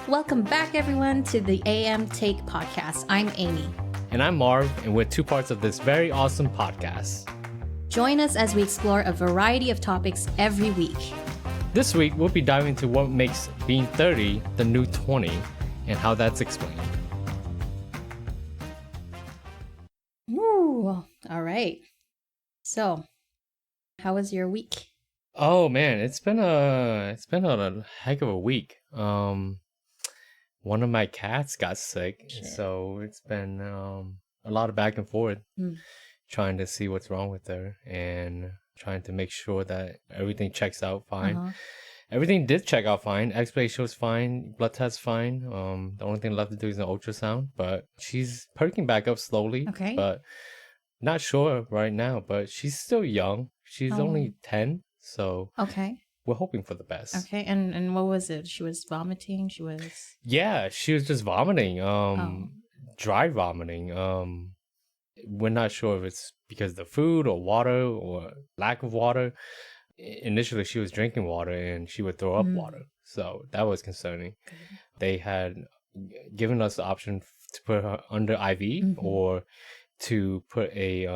Welcome back, everyone, to the AM Take podcast. I'm Amy. And I'm Marv, and we're two parts of this very awesome podcast. Join us as we explore a variety of topics every week. This week, we'll be diving into what makes being 30 the new 20 and how that's explained. Ooh, all right. So, how was your week? Oh man, it's been a heck of a week. One of my cats got sick, so it's been a lot of back and forth trying to see what's wrong with her and trying to make sure that everything checks out fine. Everything did check out fine. X-ray shows fine, blood test fine. The only thing left to do is an ultrasound, but she's perking back up slowly. Okay. But not sure right now, but she's still young. She's only 10, so we're hoping for the best. Okay, and what was it? She was vomiting? Yeah, she was just vomiting. Dry vomiting. We're not sure if it's because of the food or water or lack of water. Initially, she was drinking water and she would throw up water. So that was concerning. They had given us the option to put her under IV or to put a,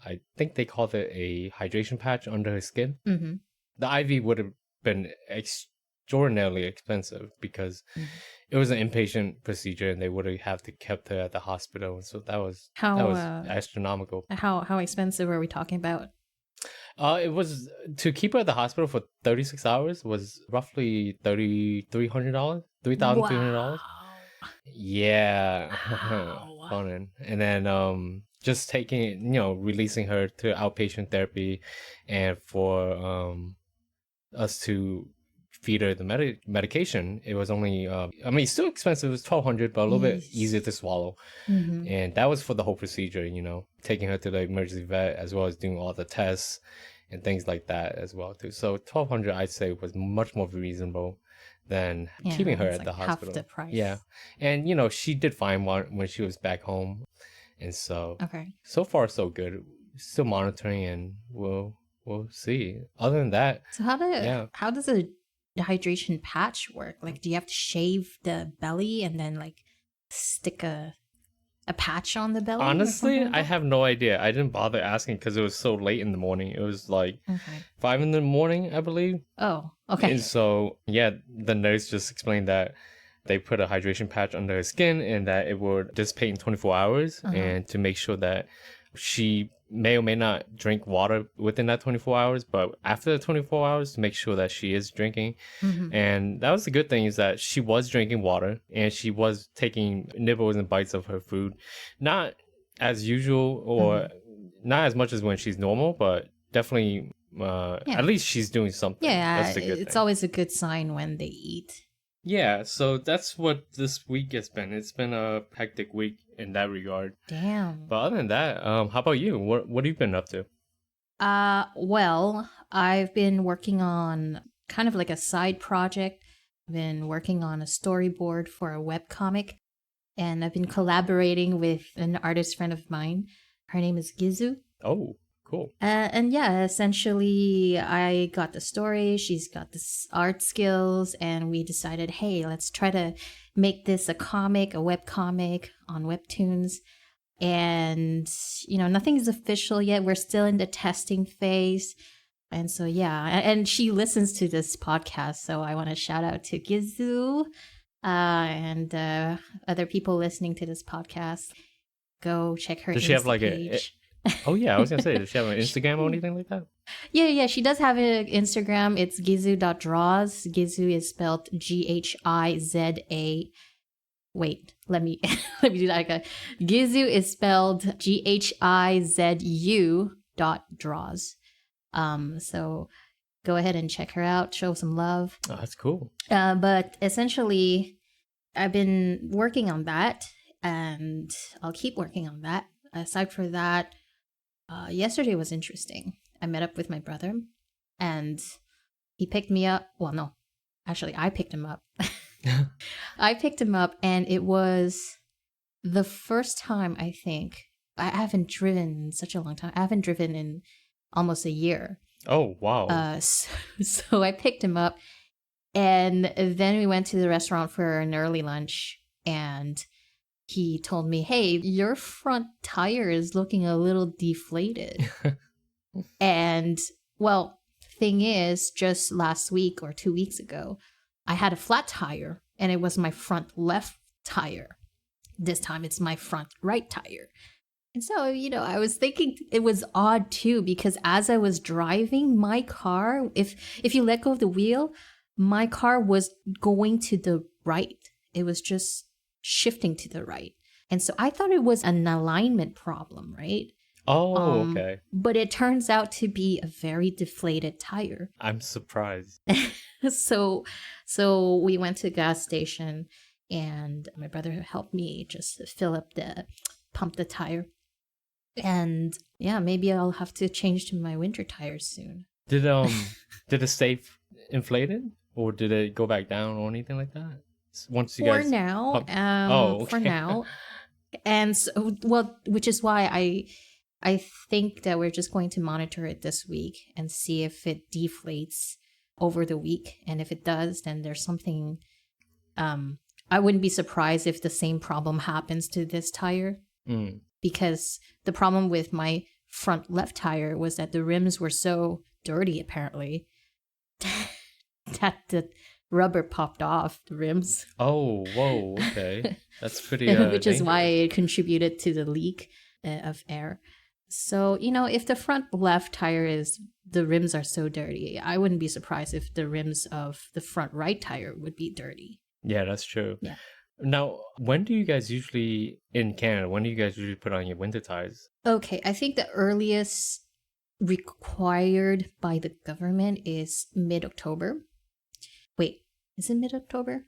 I think they called it a hydration patch under her skin. The IV would have been extraordinarily expensive because it was an inpatient procedure and they would have to kept her at the hospital. So that was astronomical. How expensive are we talking about? It was to keep her at the hospital for 36 hours was roughly $3,300, $3,300. Yeah. Wow. Fun. And then just taking, releasing her to outpatient therapy and for us to feed her the medication. It was only, it's still expensive. It was $1,200, but a little bit easier to swallow. And that was for the whole procedure, taking her to the emergency vet as well as doing all the tests and things like that as well too. So $1,200, I'd say, was much more reasonable than keeping her at the hospital. Half the price. Yeah. And, she did fine when she was back home. And so, so far, so good. Still monitoring and we'll see. Other than that. So how does a hydration patch work? Like, do you have to shave the belly and then like stick a patch on the belly? Honestly, I have no idea. I didn't bother asking because it was so late in the morning. It was like 5 in the morning, I believe. Oh, okay. And so, the nurse just explained that they put a hydration patch under her skin and that it would dissipate in 24 hours and to make sure that she may or may not drink water within that 24 hours, but after the 24 hours to make sure that she is drinking. And that was the good thing, is that she was drinking water and she was taking nibbles and bites of her food. Not as usual or not as much as when she's normal, but definitely at least she's doing something. Yeah, that's the good it's thing. always a good sign when they eat. Yeah, so that's what this week has been. It's been a hectic week in that regard. Damn. But other than that, how about you? What have you been up to? Well, I've been working on kind of like a side project. I've been working on a storyboard for a webcomic, and I've been collaborating with an artist friend of mine. Her name is Gizu. Oh, cool. And essentially, I got the story, she's got the art skills, and we decided, hey, let's try to make this a webcomic on Webtoons. And, nothing is official yet. We're still in the testing phase. And so, and she listens to this podcast, so I want to shout out to Gizu and other people listening to this podcast. Go check her Does she have like page. Oh yeah, I was gonna say, does she have an Instagram or anything like that? Yeah, she does have an Instagram. It's gizu.draws. Gizu is spelled Giza. Wait, let me do that again. Gizu is spelled Gizu.draws. So go ahead and check her out. Show some love. Oh, that's cool. But essentially, I've been working on that, and I'll keep working on that. Aside from that, yesterday was interesting. I met up with my brother and he picked me up. Well, no, actually, I picked him up. I picked him up, and it was the first time, I think. I haven't driven in such a long time. I haven't driven in almost a year. Oh, wow. So I picked him up, And then we went to the restaurant for an early lunch, and he told me, hey, your front tire is looking a little deflated. And, well, thing is, just last week or 2 weeks ago, I had a flat tire, and it was my front left tire. This time it's my front right tire. And so, I was thinking it was odd too, because as I was driving my car, if you let go of the wheel, my car was going to the right. It was just shifting to the right. And so I thought it was an alignment problem, right? Oh, okay. But it turns out to be a very deflated tire. I'm surprised. So we went to the gas station, and my brother helped me just pump the tire. And yeah, maybe I'll have to change to my winter tires soon. Did it stay inflated, or did it go back down or anything like that? Once you guys okay. For now. And so, well, which is why I think that we're just going to monitor it this week and see if it deflates over the week. And if it does, then there's something. I wouldn't be surprised if the same problem happens to this tire. Because the problem with my front left tire was that the rims were so dirty, apparently, that the rubber popped off the rims. Oh, whoa, okay. That's pretty which is why it contributed to the leak of air. So, if the front left tire the rims are so dirty, I wouldn't be surprised if the rims of the front right tire would be dirty. Yeah, that's true. Yeah. Now, when do you guys usually, in Canada, when do you guys usually put on your winter tires? Okay, I think the earliest required by the government is mid-October. Wait, is it mid-October?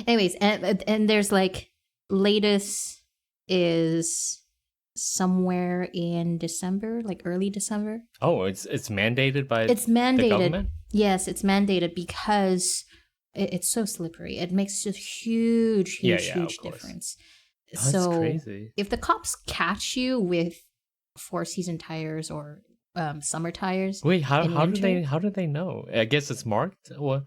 Anyways, and there's like latest is somewhere in December, like early December. Oh, it's mandated by it's mandated. The government? Yes, it's mandated because it's so slippery. It makes a huge difference. That's crazy. If the cops catch you with 4-season tires or summer tires, wait, how do they know? I guess it's marked or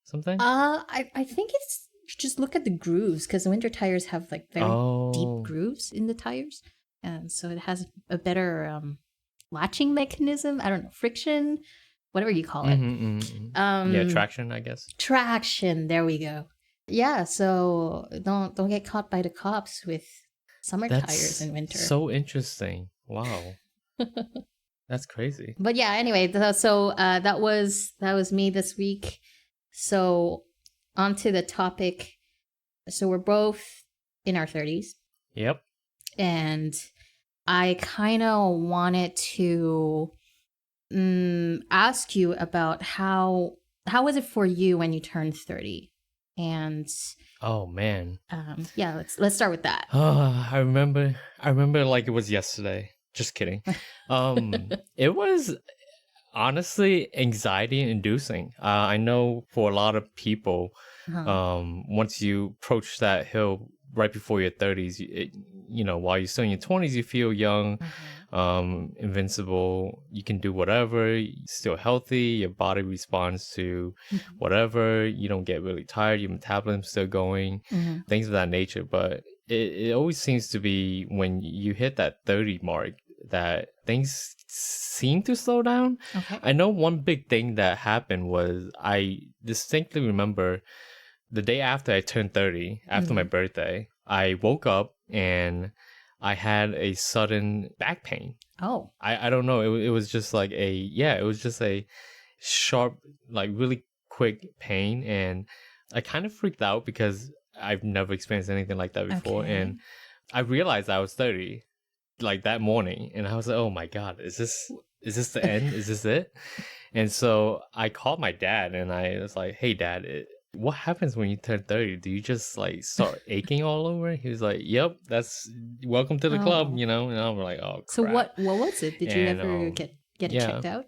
something. I think it's just look at the grooves, because the winter tires have like very deep grooves in the tires, and so it has a better latching mechanism. I don't know, friction, whatever you call it. Yeah, traction, I guess. Traction. There we go. Yeah, so don't get caught by the cops with summer tires in winter. So interesting. Wow. That's crazy. But yeah, anyway, so that was me this week. So on to the topic. So we're both in our 30s. Yep. And I kind of wanted to ask you about how was it for you when you turned 30? And oh man. Yeah, let's start with that. I remember like it was yesterday. Just kidding. It was honestly anxiety inducing. I know for a lot of people, once you approach that hill right before your 30s, while you're still in your 20s, you feel young, invincible. You can do whatever. You're still healthy. Your body responds to whatever. You don't get really tired. Your metabolism's still going. Things of that nature. But it always seems to be when you hit that 30 mark that things seem to slow down. Okay. I know one big thing that happened was I distinctly remember the day after I turned 30, after my birthday, I woke up and I had a sudden back pain. Oh. I don't know. It was just like it was just a sharp, like really quick pain. And I kind of freaked out because I've never experienced anything like that before. Okay. And I realized I was 30 like that morning. And I was like, oh my God, is this the end? Is this it? And so I called my dad and I was like, hey dad, what happens when you turn 30? Do you just like start aching all over? He was like, yep, that's welcome to the club, And I'm like, oh crap. So what was it? Did you ever get it checked out?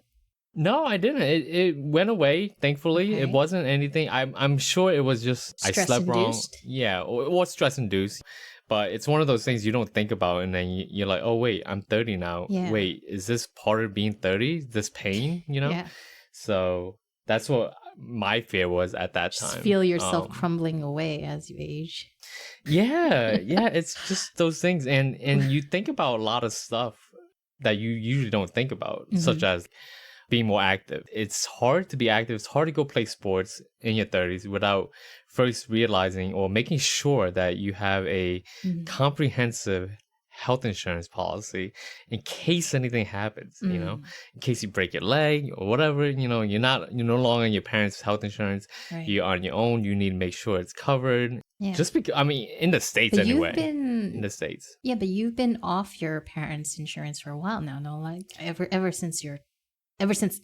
No, I didn't. It went away, thankfully. Okay. It wasn't anything. I'm sure it was just stress I slept induced? wrong. Yeah, it was stress induced. But it's one of those things you don't think about, and then you're like, oh wait, I'm 30 now. Yeah. Wait, is this part of being 30? This pain, Yeah. So that's what my fear was at that Just time. feel yourself crumbling away as you age. Yeah, it's just those things, and you think about a lot of stuff that you usually don't think about, such as being more active. It's hard to be active. It's hard to go play sports in your 30s without first realizing or making sure that you have a comprehensive health insurance policy in case anything happens, in case you break your leg or whatever, you're no longer on your parents' health insurance. Right. You're on your own. You need to make sure it's covered. Yeah. Just because, I mean, in the States But anyway. you've been in the States. Yeah, but you've been off your parents' insurance for a while now, no? Like ever since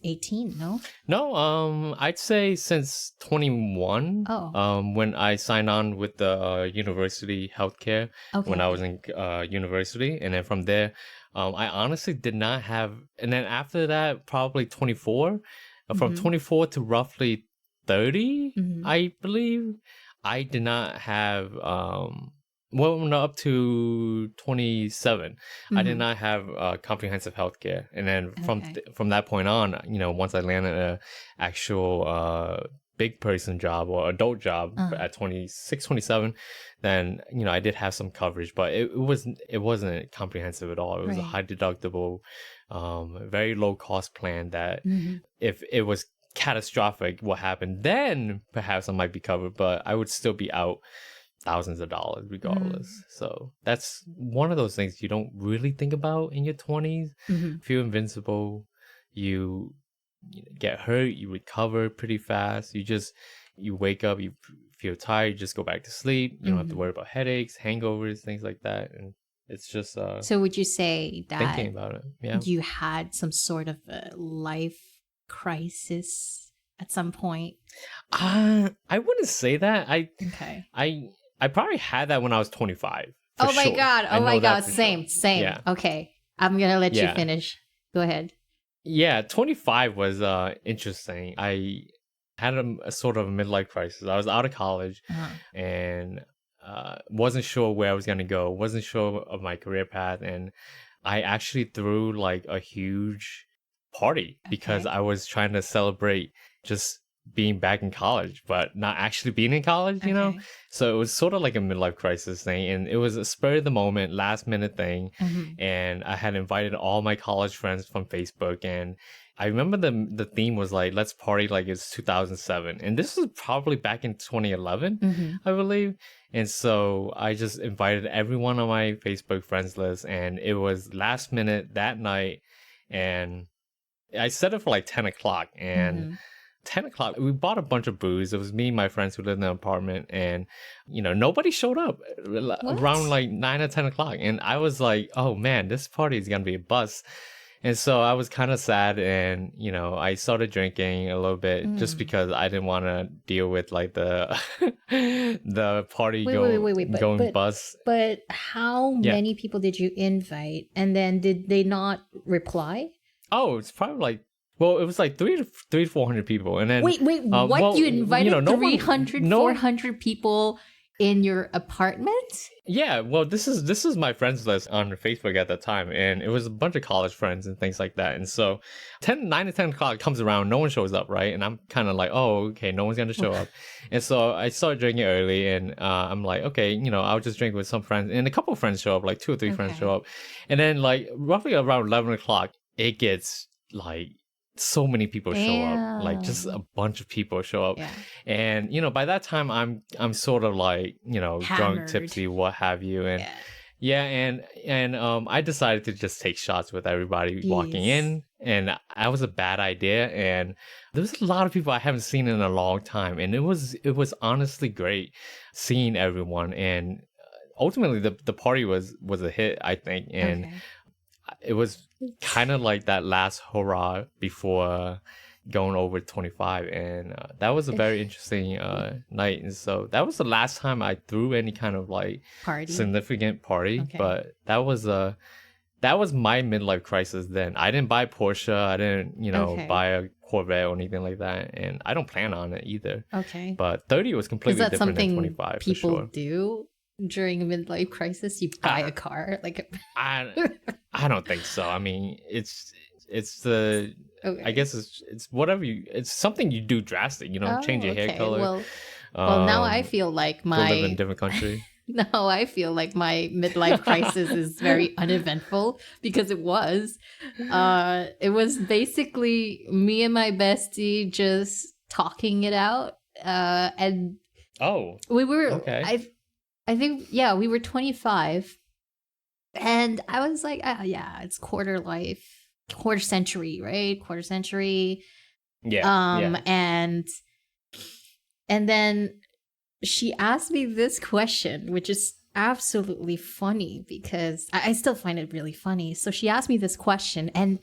18, no? No, I'd say since 21. Oh. When I signed on with the university healthcare when I was in university, and then from there, I honestly did not have. And then after that, probably 24. From 24 to roughly 30, I believe, I did not have. Well, no, up to 27, I did not have comprehensive health care. And then from that point on, once I landed a actual big person job or adult job at 26, 27, then, I did have some coverage, but it wasn't comprehensive at all. It was a high deductible, very low cost plan that if it was catastrophic what happened, then perhaps I might be covered, but I would still be out thousands of dollars regardless. So that's one of those things you don't really think about in your 20s. Feel invincible. You get hurt, you recover pretty fast. You wake up, you feel tired, you just go back to sleep. You don't have to worry about headaches, hangovers, things like that. And it's just so would you say that thinking about it, yeah, you had some sort of a life crisis at some point? I wouldn't say that. Okay. I probably had that when I was 25. Oh my sure. God. Oh my God. Same. Yeah. Okay. I'm going to let you finish. Go ahead. Yeah. 25 was interesting. I had a sort of a midlife crisis. I was out of college and wasn't sure where I was going to go. Wasn't sure of my career path. And I actually threw like a huge party because I was trying to celebrate just being back in college, but not actually being in college, you know? So it was sort of like a midlife crisis thing. And it was a spur of the moment, last minute thing. And I had invited all my college friends from Facebook. And I remember the theme was like, let's party like it's 2007. And this was probably back in 2011, I believe. And so I just invited everyone on my Facebook friends list. And it was last minute that night. And I set it for like 10 o'clock. And 10 o'clock, we bought a bunch of booze. It was me and my friends who lived in an apartment, and nobody showed up around like 9 or 10 o'clock. And I was like, oh man, this party is gonna be a bust. And so I was kind of sad, and I started drinking a little bit just because I didn't want to deal with like the the party going bust. But how many people did you invite, and then did they not reply? Oh, it's probably like, well, it was like 300 to 400 people. And then wait, what? Well, you invited 400 people in your apartment? Yeah, well, this is my friends list on Facebook at that time, and it was a bunch of college friends and things like that. And so 9 to 10 o'clock comes around, no one shows up, right? And I'm kind of like, oh, okay, no one's gonna show up. And so I started drinking early, and I'm like, okay, I'll just drink with some friends. And a couple of friends show up, like 2 or 3 friends show up. And then like roughly around 11 o'clock, it gets like so many people show up, like just a bunch of people show up. And by that time I'm sort of like hammered, drunk, tipsy, what have you. And and I decided to just take shots with everybody walking in, and that was a bad idea. And there was a lot of people I haven't seen in a long time, and it was honestly great seeing everyone. And ultimately the party was a hit, I think. And it was kind of like that last hurrah before going over 25. And that was a very interesting night. And so that was the last time I threw any kind of like significant party. But that was my midlife crisis then. I didn't buy Porsche. I didn't buy a Corvette or anything like that, and I don't plan on it either. But 30 was completely different than 25. People do during a midlife crisis? You buy a car? Like I don't think so. I mean, it's the I Okay. guess it's whatever it's something you do drastic, you know, change Oh, your hair okay. color, Well, now I feel like go live in a my different country. now I feel like my midlife crisis is very uneventful because it was. It was basically me and my bestie just talking it out. And Oh, we were okay. I think yeah, we were 25 and I was like, yeah, it's quarter life, quarter century, right? Quarter century. Yeah, yeah. And then she asked me this question, which is absolutely funny because I still find it really funny. So she asked me this question, and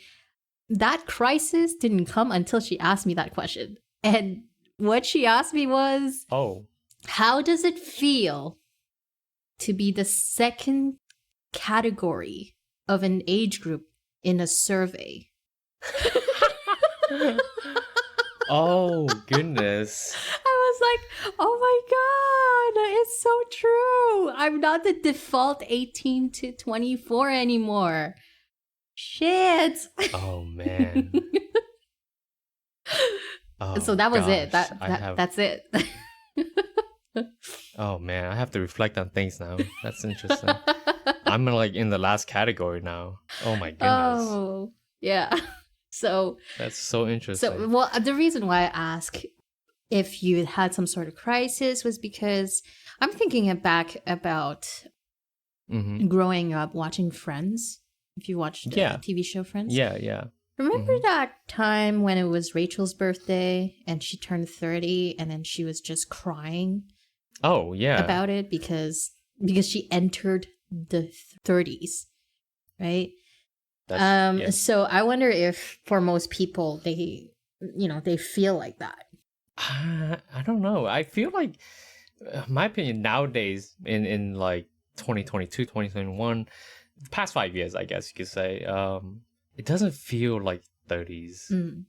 that crisis didn't come until she asked me that question. And what she asked me was, Oh. how does it feel to be the second category of an age group in a survey? Oh, goodness. I was like, oh my God, it's so true. I'm not the default 18 to 24 anymore. Shit. Oh, man. So Oh, that was it. gosh. That's it. Oh, man. I have to reflect on things now. That's interesting. I'm like in the last category now. Oh, my goodness. Oh, yeah. So, That's so interesting. well, the reason why I ask if you had some sort of crisis was because I'm thinking back about Mm-hmm. growing up watching Friends. If you watched the Yeah. TV show Friends. Yeah, yeah. Remember Mhm. that time when it was Rachel's birthday and she turned 30 and then she was just crying Oh, yeah. about it because she entered the 30s, right? That's yeah. So I wonder if for most people they feel like that. I don't know. I feel like, my opinion nowadays in like 2022, 2021, the past 5 years, I guess you could say, it doesn't feel like 30s. Mm.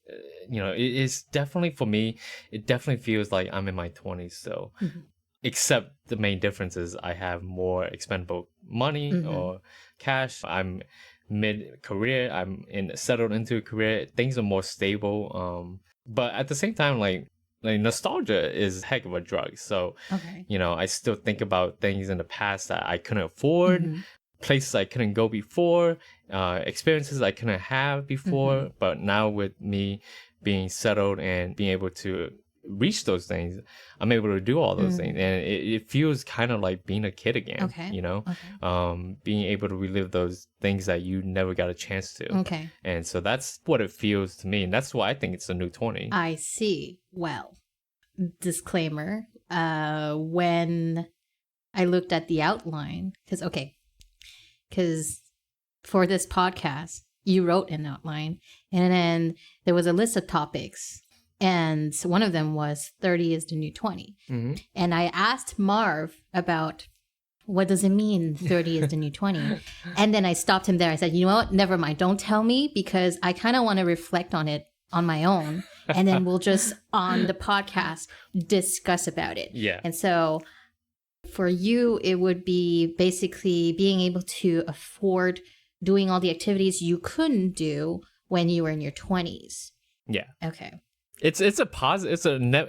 You know, it's definitely for me. It definitely feels like I'm in my 20s still. Mhm. Except the main difference is I have more expendable money Mhm. or cash. I'm mid career. I'm settled into a career. Things are more stable. But at the same time, like nostalgia is a heck of a drug. So, Okay. you know, I still think about things in the past that I couldn't afford, Mhm. places I couldn't go before, experiences I couldn't have before. Mhm. But now with me being settled and being able to reach those things, I'm able to do all those things. Mm. And it feels kind of like being a kid again, Okay. you know? Okay. Being able to relive those things that you never got a chance to. Okay. And so that's what it feels to me. And that's why I think it's a new 20. I see. Well, disclaimer. When I looked at the outline, because for this podcast, you wrote an outline, and then there was a list of topics, and one of them was 30 is the new 20. Mm-hmm. And I asked Marv about what does it mean 30 is the new 20. And then I stopped him there. I said, you know what? Never mind. Don't tell me because I kind of want to reflect on it on my own. And then we'll just on the podcast discuss about it. Yeah. And so for you, it would be basically being able to afford doing all the activities you couldn't do when you were in your 20s. Yeah. Okay. It's a positive.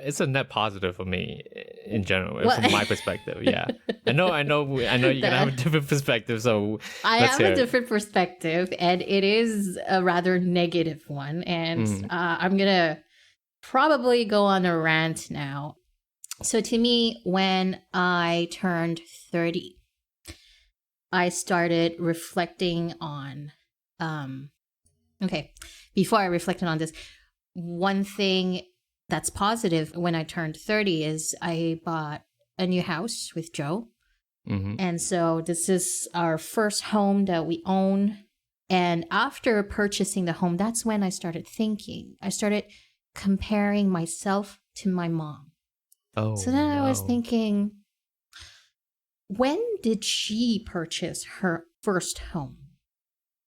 It's a net positive for me in general, Well- from my perspective. Yeah, I know you're gonna have a different perspective. So I let's have hear a it. different perspective, and it is a rather negative one. And Mhm. I'm gonna probably go on a rant now. So to me, when I turned 30, I started reflecting on. Okay, before I reflected on this, one thing that's positive when I turned 30 is I bought a new house with Joe. Mhm. And so this is our first home that we own. And after purchasing the home, that's when I started thinking. I started comparing myself to my mom. Oh, So then I was no. thinking, when did she purchase her first home?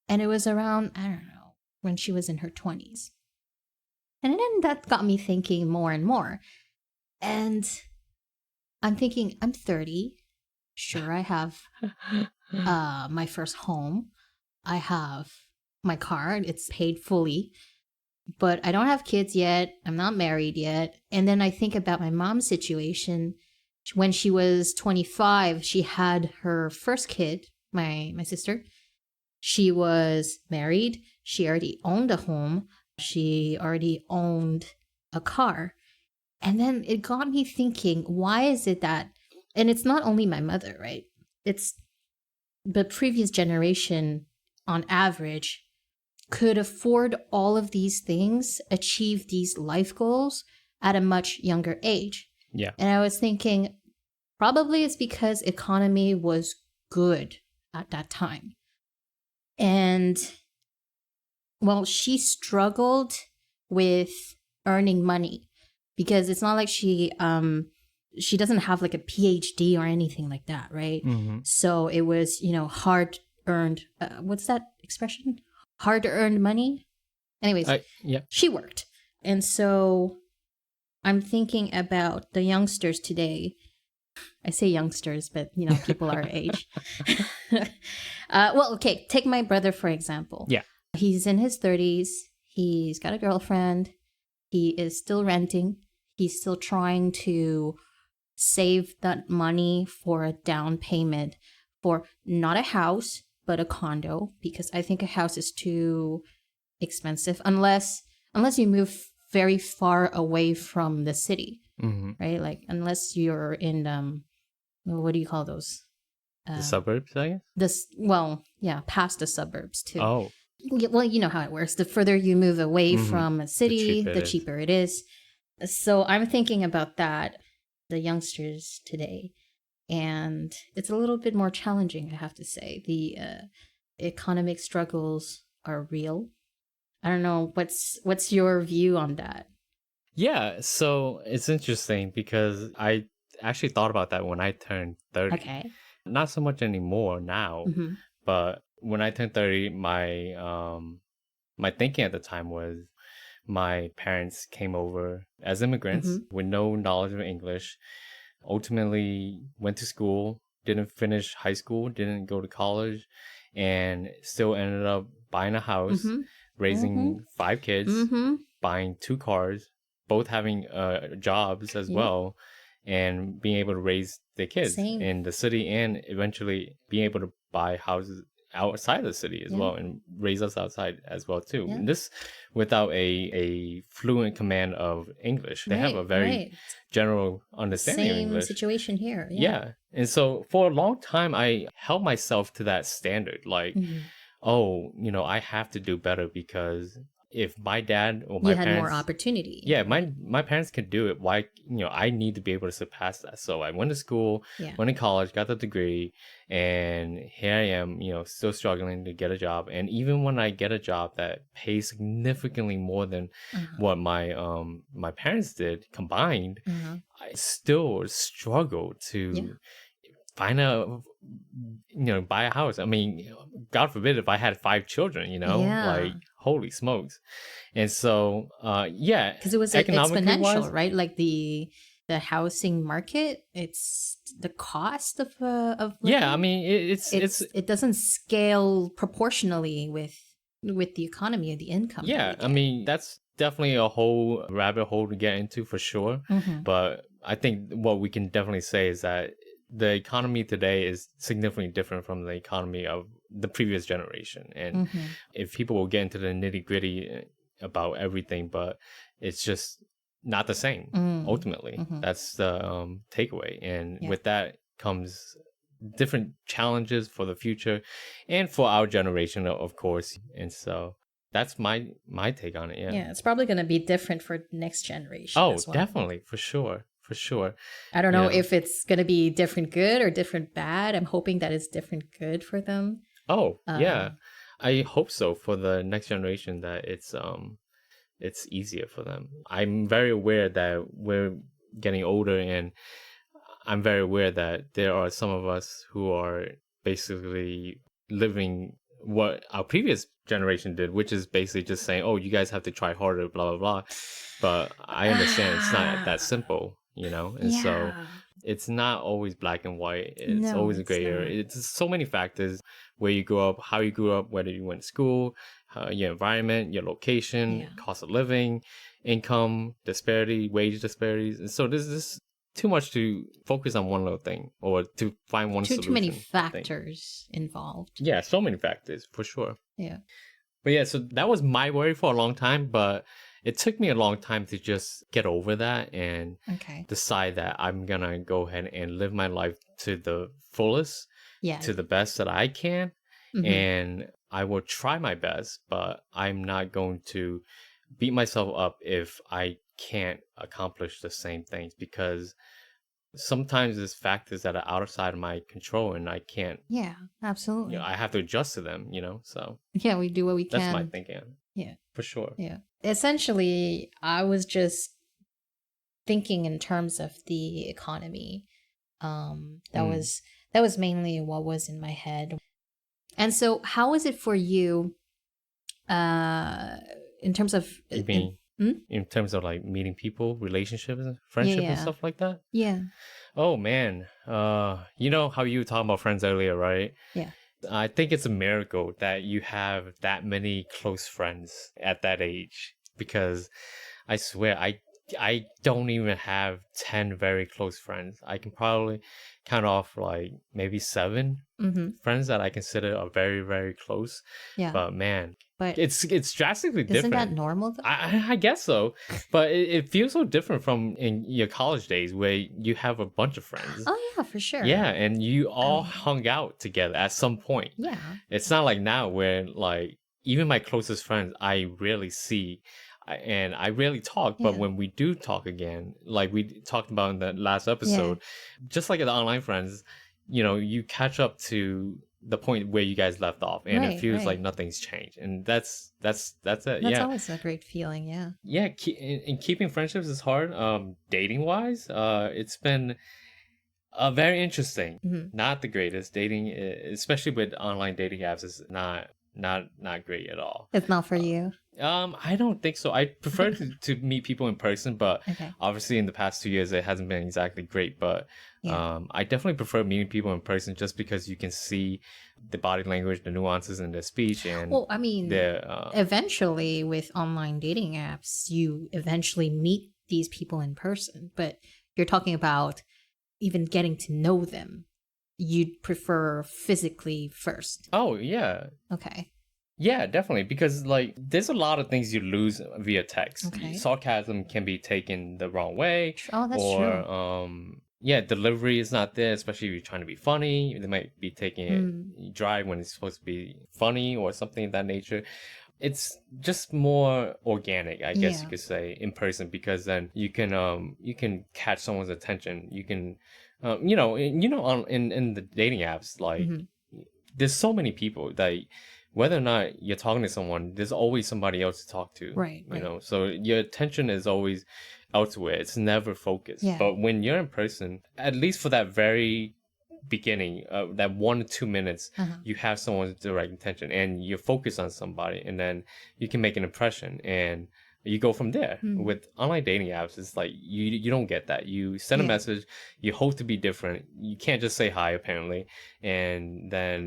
And it was around, I don't know, when she was in her 20s. And then that got me thinking more and more. And I'm thinking, I'm 30. Sure, I have my first home. I have my car. It's paid fully. But I don't have kids yet. I'm not married yet. And then I think about my mom's situation. When she was 25, she had her first kid, my sister. She was married. She already owned a home. She already owned a car. And then it got me thinking, why is it that, and it's not only my mother, right? It's the previous generation on average could afford all of these things, achieve these life goals at a much younger age. Yeah. And I was thinking, probably it's because economy was good at that time. And well, she struggled with earning money because it's not like she doesn't have like a PhD or anything like that, right? Mm-hmm. So it was, hard earned, what's that expression? Hard earned money. Anyways, Yeah. she worked. And so I'm thinking about the youngsters today. I say youngsters, but people our age. Well, okay, take my brother for example. Yeah. He's in his 30s. He's got a girlfriend. He is still renting. He's still trying to save that money for a down payment for not a house, but a condo, because I think a house is too expensive unless you move very far away from the city, right? Like unless you're in what do you call those? The suburbs, I guess? Past the suburbs too. Oh. Well, you know how it works. The further you move away from a city, the cheaper it is. So I'm thinking about that, the youngsters today. And it's a little bit more challenging, I have to say. The economic struggles are real. I don't know, what's your view on that? Yeah, so it's interesting because I actually thought about that when I turned 30. Okay. Not so much anymore now, but when I turned 30, my thinking at the time was my parents came over as immigrants with no knowledge of English, ultimately went to school, didn't finish high school, didn't go to college, and still ended up buying a house, raising 5 kids, buying 2 cars, both having jobs as well, and being able to raise their kids in the city and eventually being able to buy houses outside the city as well and raise us outside as well too. And this without a fluent command of English. They have a very general understanding of English. Same situation here. Yeah. And so for a long time I held myself to that standard, like, I have to do better because if my dad or my you parents had more opportunity. Yeah, my parents could do it. Why, I need to be able to surpass that. So I went to school, went to college, got the degree, and here I am, still struggling to get a job. And even when I get a job that pays significantly more than what my parents did combined, I still struggle to find buy a house. I mean, God forbid if I had 5 children, like holy smokes. And so, because it was exponential, right? Like the housing market, it's the cost of living. Yeah, I mean, it doesn't scale proportionally with the economy or the income. Yeah, I mean, that's definitely a whole rabbit hole to get into for sure. But I think what we can definitely say is that the economy today is significantly different from the economy of the previous generation. And if people will get into the nitty gritty about everything, but it's just not the same ultimately. That's the takeaway. And with that comes different challenges for the future and for our generation, of course. And so that's my take on it. Yeah, it's probably going to be different for next generation. Oh, as well. Definitely, for sure. For sure. I don't know if it's going to be different good or different bad. I'm hoping that it's different good for them. Oh, yeah. I hope so for the next generation that it's easier for them. I'm very aware that we're getting older, and I'm very aware that there are some of us who are basically living what our previous generation did, which is basically just saying, oh, you guys have to try harder, blah, blah, blah. But I understand it's not that simple. And so it's not always black and white. It's No, always a it's gray not. area. It's so many factors: where you grew up, how you grew up, whether you went to school, your environment, your location, Yeah. cost of living, income disparity, wage disparities. And so this too much to focus on one little thing or to find one Too many solution, I think. factors involved. Yeah, so many factors for sure. Yeah. But yeah, so that was my worry for a long time, but it took me a long time to just get over that and Okay. decide that I'm gonna go ahead and live my life to the fullest, Yeah. to the best that I can. Mm-hmm. And I will try my best, but I'm not going to beat myself up if I can't accomplish the same things, because sometimes there's factors that are outside of my control and I can't, Yeah, absolutely. I have to adjust to them, so Yeah, we do what we that's my can. thinking. Yeah. For sure. Yeah. Essentially, I was just thinking in terms of the economy. That Mm. was mainly what was in my head. And so, how is it for you? In terms of You mean in terms of like meeting people, relationships, and friendship and yeah, stuff like that? yeah, Oh man. You know how you were talking about friends earlier, right? yeah. I think it's a miracle that you have that many close friends at that age, because I swear I don't even have 10 very close friends. I can probably count off like maybe 7 Mm-hmm. friends that I consider are very, very close. Yeah, But man, but it's drastically isn't that different. normal though? I guess so, but it feels so different from in your college days where you have a bunch of friends. Oh yeah, for sure. Yeah, and you all Um, hung out together at some point. yeah, It's not like now where like even my closest friends I rarely see, and I rarely talk. But yeah, when we do talk again, like we talked about in the last episode, just like the online friends, you catch up to the point where you guys left off, and it right, feels like right. nothing's changed, and that's it. That's Yeah, always a great feeling. Yeah. yeah. And keeping friendships is hard. Dating wise, it's been very interesting. Mm-hmm. Not the greatest dating, especially with online dating apps, is not great at all. It's not for you. I don't think so. I prefer to meet people in person, but Okay. obviously in the past 2 years it hasn't been exactly great. But Yeah. I definitely prefer meeting people in person just because you can see the body language, the nuances in their speech, and Well, I mean, their eventually with online dating apps, you eventually meet these people in person, but you're talking about even getting to know them. You'd prefer physically first. oh yeah. Okay. Yeah, definitely. Because like there's a lot of things you lose via text. Okay. Sarcasm can be taken the wrong way. Oh, that's Or true. yeah, delivery is not there, especially if you're trying to be funny. They might be taking it dry when it's supposed to be funny or something of that nature. It's just more organic, I guess you Yeah. could say, in person, because then you can catch someone's attention. You can on in the dating apps, like Hmm. there's so many people that whether or not you're talking to someone, there's always somebody else to talk to. Right, right. So your attention is always elsewhere. It's never focused. Yeah. But when you're in person, at least for that very beginning, that 1 to 2 minutes, Uh-huh. you have someone's direct attention and you're focused on somebody, and then you can make an impression and you go from there. With online dating apps, it's like you don't get that. You send a Yeah. message, you hope to be different. You can't just say hi apparently, and then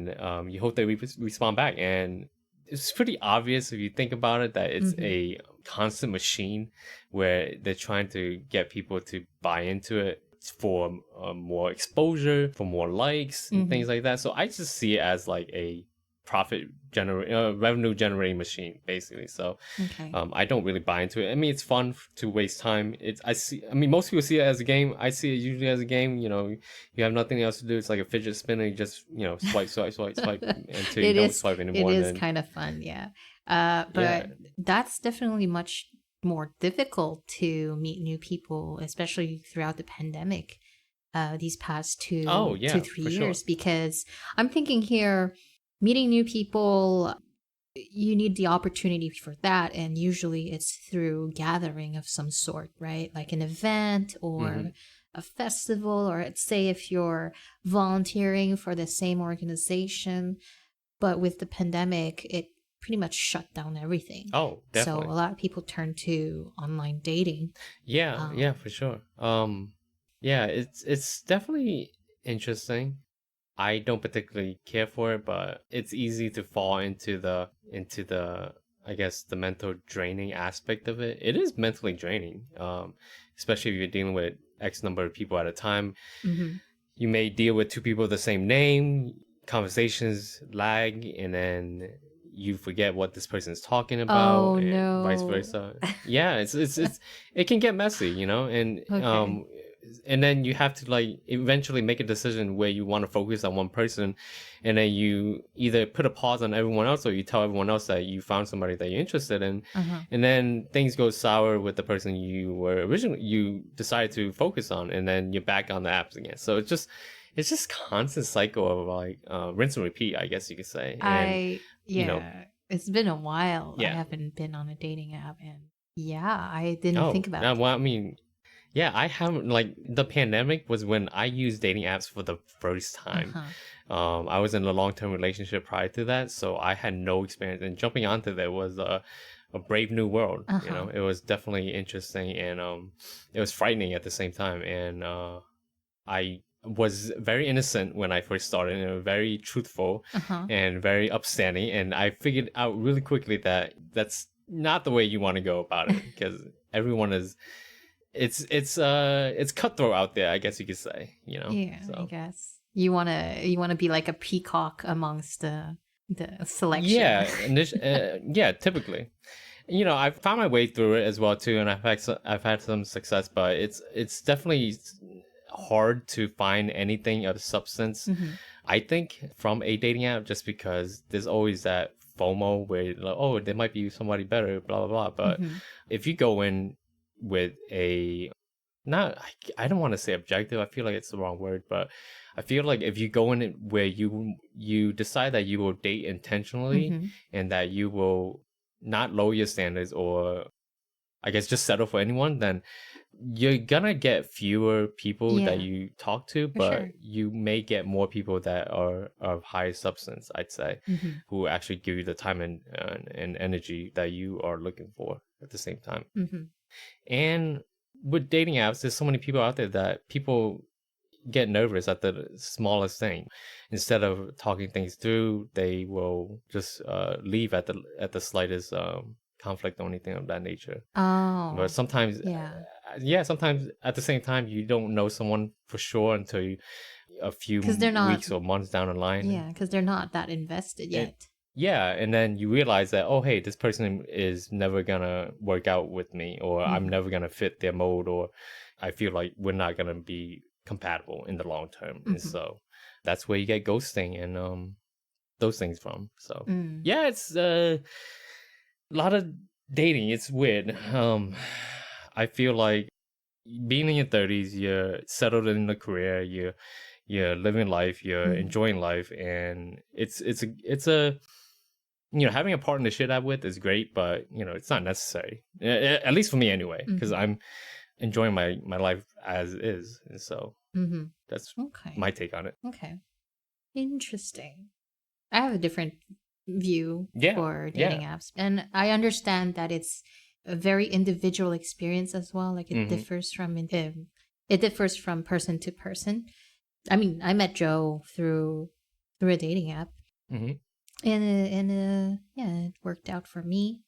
you hope they respond back. And it's pretty obvious if you think about it that it's a constant machine where they're trying to get people to buy into it for more exposure, for more likes and things like that. So I just see it as like a revenue generating machine basically. So Okay. I don't really buy into it. I mean, it's fun to waste time. I mean, most people see it as a game. I see it usually as a game. You have nothing else to do. It's like a fidget spinner. You just swipe, swipe, swipe, swipe until you It don't is. swipe anymore. It and is then, kind of fun. Yeah. yeah. But that's definitely much more difficult to meet new people, especially throughout the pandemic. These past Oh two yeah, to three for sure. years, because I'm thinking here, meeting new people, you need the opportunity for that, and usually it's through gathering of some sort, right? Like an event or a festival, or let's say if you're volunteering for the same organization. But with the pandemic, it pretty much shut down everything. Oh, So definitely. a lot of people turn to online dating. Yeah, for sure. Yeah, it's definitely interesting. I don't particularly care for it, but it's easy to fall into the I guess the mental draining aspect of it. It is mentally draining, especially if you're dealing with X number of people at a time. Mm-hmm. You may deal with two people with the same name, conversations lag, and then you forget what this person is talking about, Oh and vice no. versa. Yeah, it's it can get messy, Okay. and then you have to like eventually make a decision where you want to focus on one person, and then you either put a pause on everyone else, or you tell everyone else that you found somebody that you're interested in, Uh-huh. and then things go sour with the person you decided to focus on, and then you're back on the apps again. So it's just constant cycle of like rinse and repeat, I guess you could say. And you know, Yeah, it's been a while. I yeah. haven't been on a dating app, and yeah, I didn't think Oh, about now, that. well, I mean, yeah, I haven't like the pandemic was when I used dating apps for the first time. Uh-huh. I was in a long-term relationship prior to that, so I had no experience. And jumping onto there was a brave new world. Uh-huh. It was definitely interesting, and it was frightening at the same time. And I was very innocent when I first started, and very truthful Uh-huh. and very upstanding. And I figured out really quickly that that's not the way you want to go about it, because everyone is it's cutthroat out there, I guess you could say. Yeah, I So guess. You wanna be like a peacock amongst the selection. yeah, yeah, typically. I've found my way through it as well too, and I've had some success, but it's definitely hard to find anything of substance, Mm-hmm. I think, from a dating app, just because there's always that FOMO where like, oh, there might be somebody better, blah blah blah. But Mm-hmm. if you go in with a not I don't want to say objective, I feel like it's the wrong word, but I feel like if you go in it where you decide that you will date intentionally, Mm-hmm. and that you will not lower your standards, or I guess just settle for anyone, then you're gonna get fewer people that Yeah, you talk to, for but sure. you may get more people that are of higher substance, I'd say, Mm-hmm. who actually give you the time and energy that you are looking for at the same time. Mm-hmm. And with dating apps, there's so many people out there that people get nervous at the smallest thing. Instead of talking things through, they will just leave at the slightest conflict or anything of that nature. But Oh, sometimes, yeah. yeah, sometimes at the same time, you don't know someone for sure until a few Because they're not. weeks or months down the line. Yeah, because they're not that invested And yet. yeah, and then you realize that, oh, hey, this person is never gonna work out with me, or I'm Mm-hmm. never gonna fit their mode, or I feel like we're not gonna be compatible in the long term. And Mm-hmm. so that's where you get ghosting and those things from. So Mm. yeah, it's a lot of dating. It's weird. I feel like being in your 30s, you're settled in a career, you're living life, you're Mm. enjoying life, and it's a having a partner to share that with is great, but it's not necessary. At least for me anyway, because Mm-hmm. I'm enjoying my life as is, and so Mm-hmm. that's Okay. my take on it. Okay. Interesting. I have a different view Yeah, for dating yeah. apps, and I understand that it's a very individual experience as well. Like Mm-hmm. it differs from person to person. I mean, I met Joe through a dating app, Mm-hmm. and yeah, it worked out for me.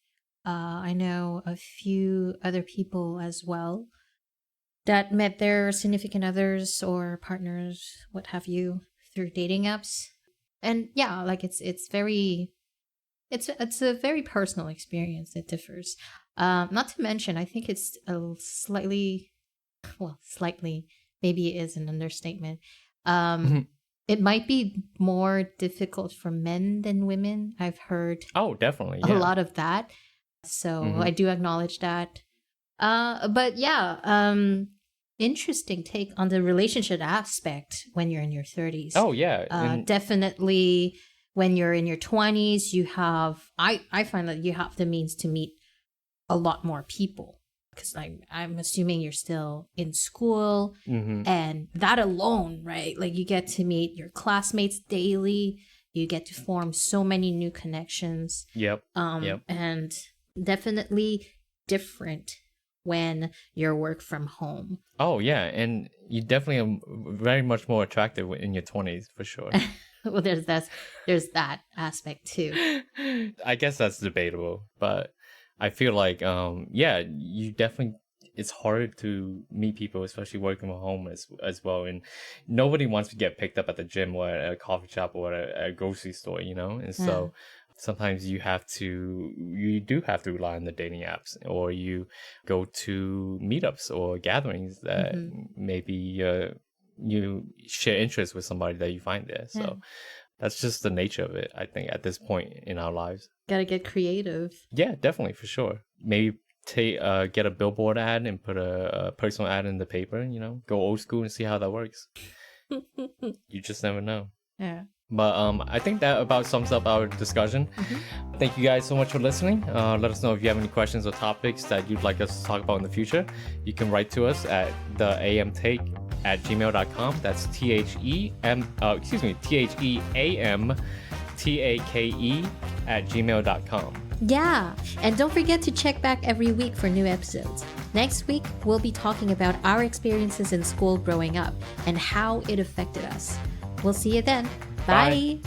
I know a few other people as well that met their significant others or partners, what have you, through dating apps. And yeah, like it's a very personal experience. It differs. Not to mention, I think it's a slightly, well, slightly, maybe it is an understatement. Um, it might be more difficult for men than women. I've heard Oh, definitely, a yeah. lot of that. So Mm-hmm. I do acknowledge that. But yeah, interesting take on the relationship aspect when you're in your 30s. Oh, yeah, and Definitely when you're in your 20s, I find that you have the means to meet a lot more people because I'm assuming you're still in school, mm-hmm. and that alone, right? Like you get to meet your classmates daily, you get to form so many new connections, Yep, yep. and definitely different when you're work from home. Oh yeah, and you definitely are very much more attractive in your 20s for sure. Well, there's that aspect too. I guess that's debatable, but I feel like yeah, you definitely, it's hard to meet people, especially working from home as well, and nobody wants to get picked up at the gym or at a coffee shop or at a grocery store, you know. And so sometimes you do have to rely on the dating apps, or you go to meetups or gatherings that maybe you share interests with somebody that you find there. So that's just the nature of it, I think, at this point in our lives. Gotta get creative. Yeah, definitely, for sure. Maybe get a billboard ad and put a personal ad in the paper, you know, go old school and see how that works. You just never know. Yeah. But I think that about sums up our discussion. Thank you guys so much for listening. Let us know if you have any questions or topics that you'd like us to talk about in the future. You can write to us at theamtake@gmail.com. That's theamtake@gmail.com. Yeah, and don't forget to check back every week for new episodes. Next week, we'll be talking about our experiences in school growing up and how it affected us. We'll see you then. Bye.